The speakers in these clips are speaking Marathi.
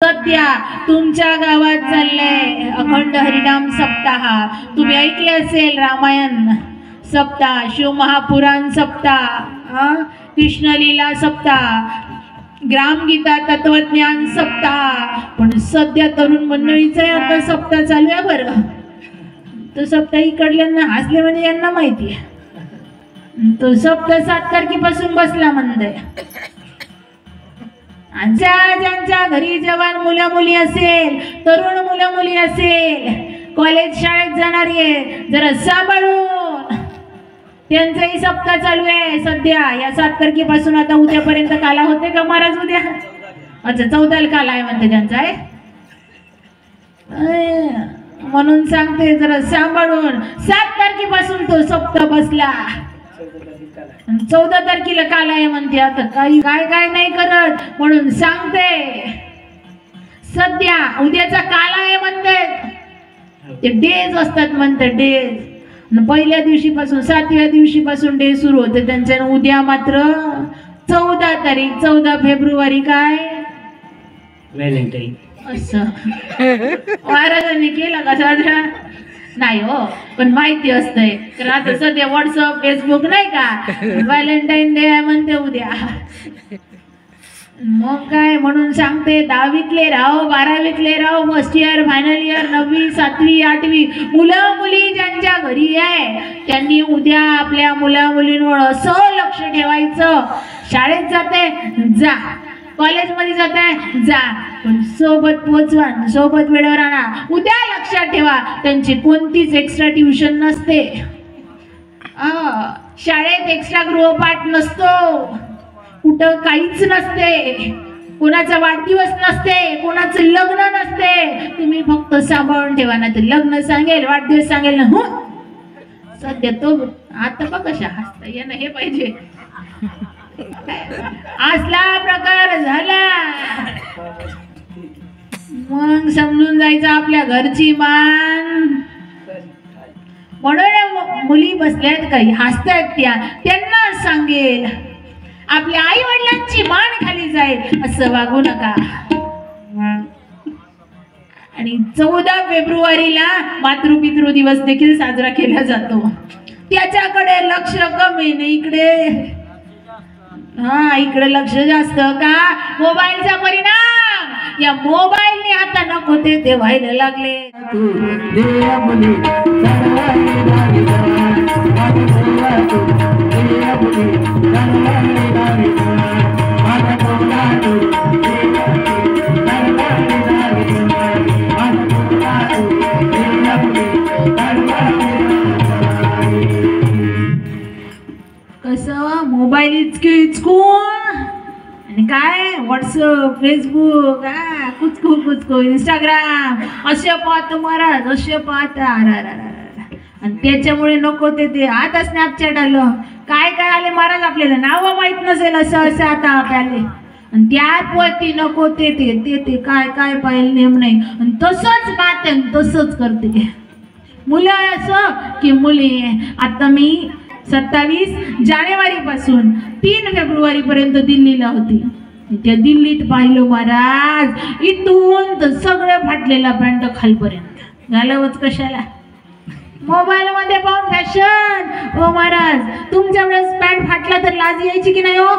सध्या तुमच्या गावात चाललंय अखंड हरिनाम सप्ताह. तुम्ही ऐकले असेल रामायण सप्ताह, शिवमहापुराण सप्ताह, कृष्णलीला सप्ताह, ग्रामगीता तत्वज्ञान सप्ताह. पण सध्या तरुण मंडळीचा आता सप्ताह चालू आहे बरं. तो सप्ताह इकडल्यांना हसले म्हणजे यांना माहिती आहे. तो सप्ताह 7 तारखेपासून बसला म्हणते. ज्यांच्या घरी जवान मुलं मुली असेल, तरुण मुलं मुली असेल, कॉलेज शाळेत जाणारी आहे, जरा सांभाळून त्यांचाही सप्ताह चालू आहे सध्या. या 7 तारखेपासून आता उद्यापर्यंत काला होते का महाराज? उद्या अच्छा 14 काला आहे म्हणते त्यांचा आहे. म्हणून सांगते जरा सांभाळून. 7 तारखेपासून तो सप्ताह बसला. 14 तारखेला काल आहे म्हणते. आता काही काय नाही करत म्हणून सांगते. सध्या उद्याचा काल आहे म्हणते. ते डेज असतात म्हणते, डेज. पहिल्या दिवशीपासून 7व्या दिवशीपासून डे सुरू होते त्यांच्या. उद्या मात्र 14 तारीख, 14 फेब्रुवारी काय व्हॅलेंटाईन असं महाराजांनी केला का साजरा? नाही हो, पण माहिती असतंय. तर आता सध्या व्हॉट्सअप फेसबुक नाही का, व्हॅलेंटाईन डे आहे म्हणते उद्या. मग काय म्हणून सांगते. 10वीतले राहो, 12वीतले राहो, फर्स्ट इयर, फायनल इयर, 9वी, 7वी, 8वी मुलं मुली ज्यांच्या घरी आहे त्यांनी उद्या आपल्या मुला मुलींवर असं लक्ष ठेवायचं. शाळेत जाते जा, कॉलेजमध्ये जाते जा, पण सोबत पोचवा, सोबत वेळेवर आणा. उद्या लक्षात ठेवा त्यांची कोणतीच एक्स्ट्रा ट्युशन नसते. शाळेत एक्स्ट्रा गृहपाठ नसतो, कुठं काहीच नसते, कोणाचा वाढदिवस नसते, कोणाचं लग्न नसते. तुम्ही फक्त सांभाळून ठेवा. ना तर लग्न सांगेल, वाढदिवस सांगेल ना. हो सध्या तो आता बघ कशा हसता यांना हे पाहिजे. असला प्रकार झाला मग समजून जायचं आपल्या घरची मान. म्हणून मुली बसल्यात काही हसतायत त्यांना सांगेल आपल्या आई वडिलांची मान खाली जाईल असं वागू नका. आणि 14 फेब्रुवारीला मातृपितृ दिवस देखील साजरा केला जातो. त्याच्याकडे लक्ष कमी नाही, इकडे इकडे लक्ष जास्त का? मोबाईलचा परिणाम. या मोबाईलने आता नको ते व्हायला लागले. कसं मोबाईल इचकू आणि काय व्हॉट्सअप, फेसबुक, कुचकू, इंस्टाग्राम असे पाहतो महाराज, असे पाहता. आणि त्याच्यामुळे नको ते आता स्नॅपचॅट आलं, काय आले महाराज आपल्याला नावं माहित नसेल असं आता आपल्याला. आणि त्यावरती नको ते काय पाहिजे नेम नाही. आणि तसंच पाहते तसंच करते मुलं असं की मुली. आता मी 27 जानेवारीपासून 3 फेब्रुवारीपर्यंत दिल्लीला होती. त्या दिल्लीत पाहिलं महाराज, इथून तर सगळं फाटलेला पॅन्ट खालपर्यंत घालावंच कशाला. मोबाईल मध्ये पाहून फॅशन. हो महाराज, तुमच्या वेळेस पॅन्ट फाटला तर लाज यायची की नाही? हो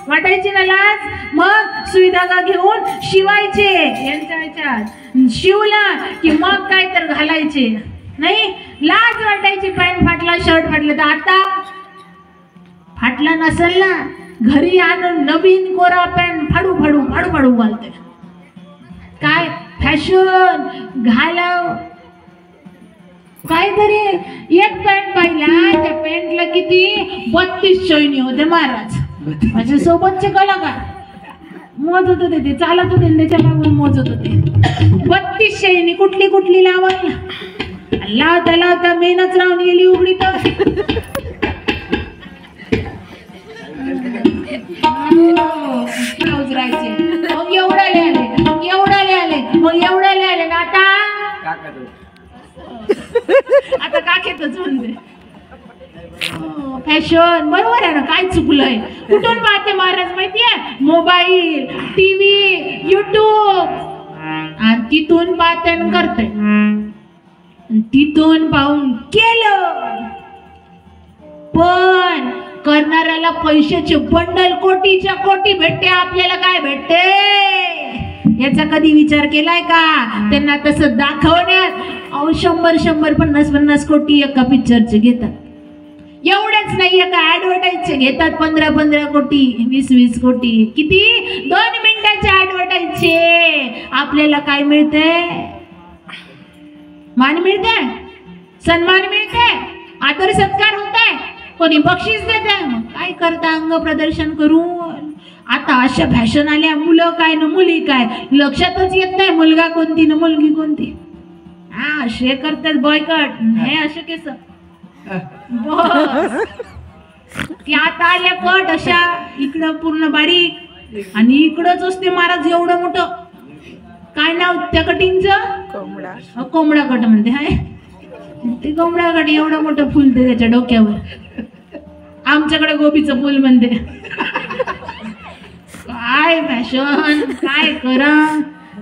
वाटायची ना लाज. मग सुईधागा घेऊन शिवायचे यांच्या ह्याच्यात, शिवला की मग काय तर घालायचे नाही, लाज वाटायची. पॅन्ट फाटला, शर्ट फाटलं. तर आता फाटला नसेल ना, घरी आणून नवीन कोरा पॅन्ट फाडू घालते. काय फॅशन घालाव काहीतरी. एक पॅन्ट पाहिला, त्या पॅन्टला किती 32 शैनी होते महाराज. माझ्या सोबतचे कलाकार मोजत होते, ते चालत होते त्याच्या मागून मोजत होते. 32 शैनी कुठली लावायला. लावता मेहनत राहून गेली उघडी. तर ब्लाऊज राहायचे, मग एवढाले आले ना. आता काखेतच म्हणते फॅशन. बरोबर आहे ना, काय चुकलंय? कुठून पाहते महाराज माहितीये? मोबाईल, टीव्ही, युट्यूब तिथून पाहते करते, तिथून पाहून केलं, पण करणाऱ्याला पैशाचे बंडल कोटीच्या कोटी भेटते, आपल्याला काय भेटते याचा कधी विचार केलाय का? त्यांना तसं दाखवण्यात 100 50 कोटी एका पिक्चरचे घेतात. एवढेच नाही, एका ऍडव्हर्टाईजचे घेतात 15 कोटी 20 कोटी. किती? 2 मिनिटाच्या ऍडव्हर्टाईजचे. आपल्याला काय मिळते? मान मिळते, सन्मान मिळते, आदर सत्कार होताय, कोणी बक्षीस देते. मग काय करता? अंग प्रदर्शन करून. आता अशा फॅशन आल्या, मुलं काय न मुली काय लक्षातच येत नाही, मुलगा कोणती न मुलगी कोणती. हा, असे करतात बॉयकट. हे असे केस की आता आल्या कट अशा, इकडं पूर्ण बारीक आणि इकडंच असते महाराज एवढं मोठं. काय नाव त्या कटिंगचं? कोंबडा कट म्हणते. हाय, ते कोंबडा कट एवढं मोठं फुलते त्याच्या डोक्यावर. आमच्याकडे गोबीचं फुल म्हणते. काय फॅशन, काय करा,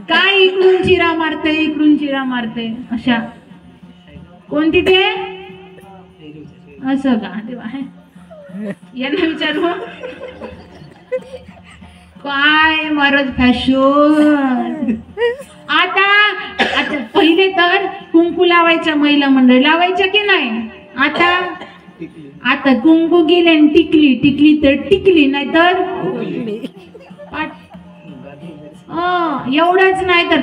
काय इकडून चिरा मारते, इकडून चिरा मारते. अशा कोणती ते? असं का? यांना विचारू काय महाराज फॅशन. आता पहिले तर कुंकू लावायच्या महिला मंडळी लावायच्या की नाही. आता कुंकू गेले आणि टिकली तर टिकली, नाही तर एवढंच. नाही तर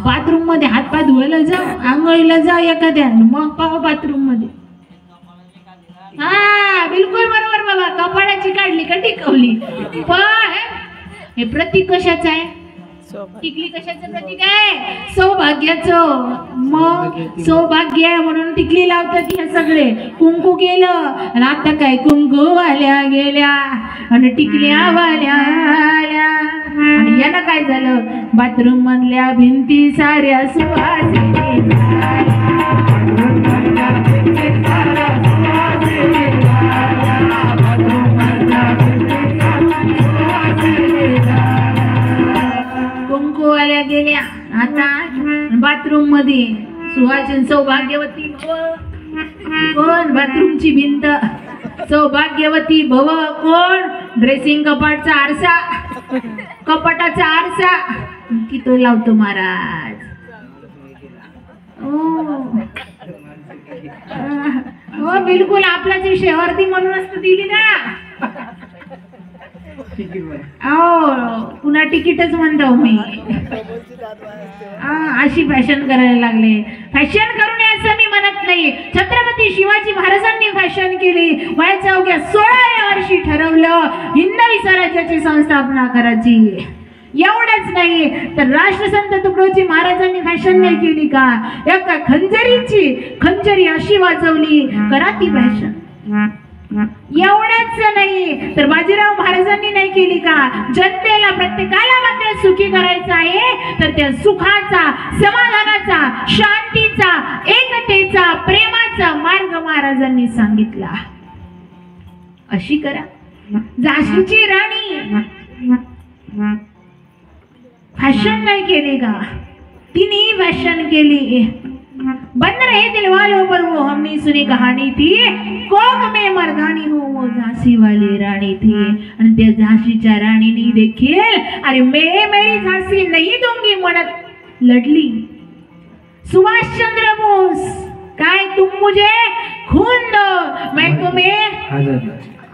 बाथरूम मध्ये हातपाय धुवायला जा, आंघोळीला जा एखाद्या, मग पाहा बाथरूम मध्ये. हा, बिलकुल बरोबर बाबा. कपाळाची काढली का टिकवली. पण हे प्रतीक कशाचं आहे? टिकली कशाचं प्रतीक आहे? सौभाग्याचं. मग सौभाग्य आहे म्हणून टिकली लावतात हे सगळे. कुंकू गेलं आणि आता काय, कुंकू वाल्या गेल्या आणि टिकल्या वाल्या आल्या. आणि याला काय झालं? बाथरूम मधल्या भिंती साऱ्या सुवासिनी झाल्या. कुंकूवाल्या गेल्या, आता बाथरूम मध्ये सुहासिनी सौभाग्यवती कोण? बाथरूमची भिंत सौभाग्यवती भव कोण? ड्रेसिंग कपाटचा आरसा, कपाटाचा आरसा किती लावतो महाराज. हो बिलकुल आपलाच विषय. अर्धी म्हणूनच दिली ना. पुन्हा तिकीटच म्हणतो मी. अशी फॅशन करायला लागले. फॅशन करू नये असं मी म्हणत नाही. छत्रपती शिवाजी महाराजांनी फॅशन केली. वयाच्या अवघ्या 16व्या वर्षी ठरवलं हिंदवी स्वराज्याची संस्थापना करायची. एवढंच नाही तर राष्ट्रसंत तुकडोजी महाराजांनी फॅशन नाही केली का? एका खंजरी अशी वाजवली, करा ती फॅशन. एवढंच नाही तर बाजीराव महाराजांनी नाही केली का? जनतेला प्रत्येकाला मात्र सुखी करायचं आहे तर त्या सुखाचा, समाधानाचा, शांतीचा, एकतेचा, प्रेमाचा मार्ग महाराजांनी सांगितला. अशी करा. झाशीची राणी फॅशन नाही केली का? तिने फॅशन केली. बंद रहे दिल वालों पर वो हमने सुनी कहानी थी, कोक में मर्दानी हो वो झांसी वाली राणी थी. आणि त्या झाशीच्या राणीने देखील अरे मेरी झांसी नहीं दूंगी म्हणत लढली. सुभाषचंद्र बोस काय, तुम मुझे खून दो मैं तुम्हें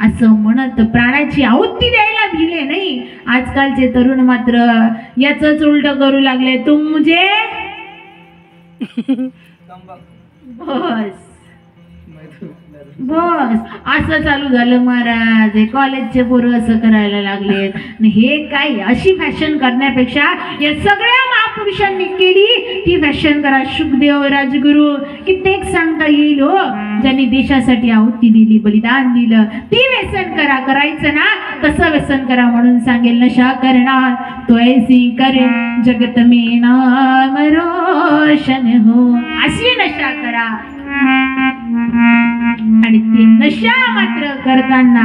असं म्हणत प्राणाची आहुती द्यायला भिले नाही. आजकालचे तरुण मात्र याच उलट करू लागले. तुम मुझे बस असं चालू झालं महाराज. कॉलेजचे पोरं असं करायला लागले. हे काय, अशी फॅशन करण्यापेक्षा या सगळ्या महापुरुषांनी केली ती फॅशन करा. शुकदेव, राजगुरू कित्येक सांगता येईल हो, ज्यांनी देशासाठी आहुती दिली, बलिदान दिलं. ती व्यसन करा. करायचं ना तसं व्यसन करा. म्हणून सांगेल नशा करणार तो ऐसी करे जगत में नाम रोशन हो. अशी नशा करा. आणि ती नशा मात्र करताना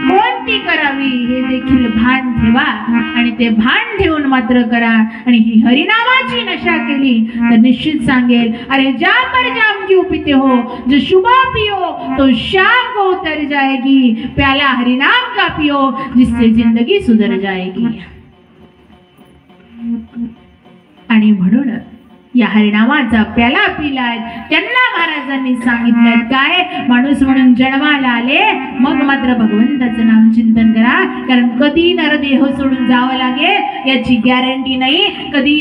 कोणती करावी हे देखील भान ठेवा आणि ते भान ठेवून मात्र करा। आणि ही हरिनामाची नशा केली तर निश्चित सांगेल, अरे जाम पर जाम क्यों पीते हो, जो सुबह पियो तो शाम को उतर जाएगी, प्याला हरिनाम का पियो जिससे जिंदगी सुधर जाएगी। आणि म्हणून या हरिनामाचा प्याला पिलाय त्यांना महाराजांनी सांगितलं काय, माणूस म्हणून जन्माला आले मग मात्र भगवंताचं नाम चिंतन करा, कारण कधी नरदेह सोडून जावं लागेल याची गॅरंटी नाही, कधी